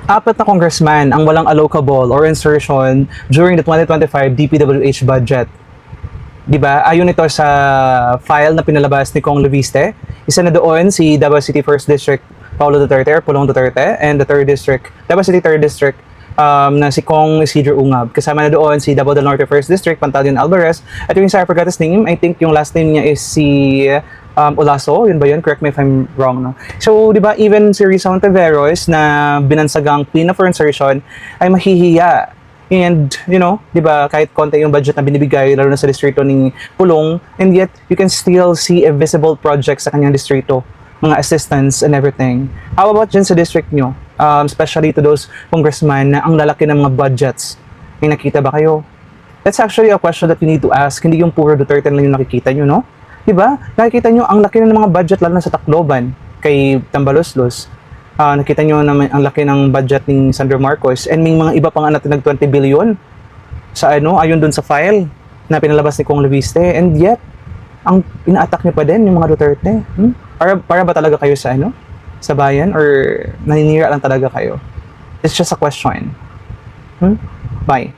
Apat na congressman ang walang allocable or insertion during the 2025 DPWH budget. Diba? Ayon ito sa file na pinalabas ni Kong Leviste. Isa na doon si Davao City 1st District Paulo Duterte or Pulong Duterte, and the 3rd District, Davao City 3rd District na si Kong Isidro Ungab. Kasama na doon si Davao del Norte 1st District, Pantaleon Alvarez. At yung isa, I forgot his name. I think yung last name niya is si Olaso. Yun ba yun? Correct me if I'm wrong. No? So, di ba, even si Risa Hontiveros na binansagang clean for insertion ay mahihiya. And, you know, di ba, kahit konti yung budget na binibigay, lalo na sa distrito ni Pulong, and yet, you can still see a visible project sa kanyang distrito, mga assistance and everything. How about dyan sa district nyo? Especially to those congressmen na ang lalaki ng mga budgets. May nakita ba kayo? That's actually a question that you need to ask. Hindi yung puro Duterte lang yung nakikita nyo, no? Di ba? Nakikita nyo, ang laki ng mga budget, lalo na sa Tacloban, kay Tambaloslos. Nakita nyo na ang laki ng budget ni Sandro Marcos, and may mga iba pa nga natin nag 20 billion sa ayon dun sa file na pinalabas ni Kong Leviste, and yet ang ina-attack nyo pa din yung mga Duterte. Para ba talaga kayo sa sa bayan, or naninira lang talaga kayo? It's just a question. Bye.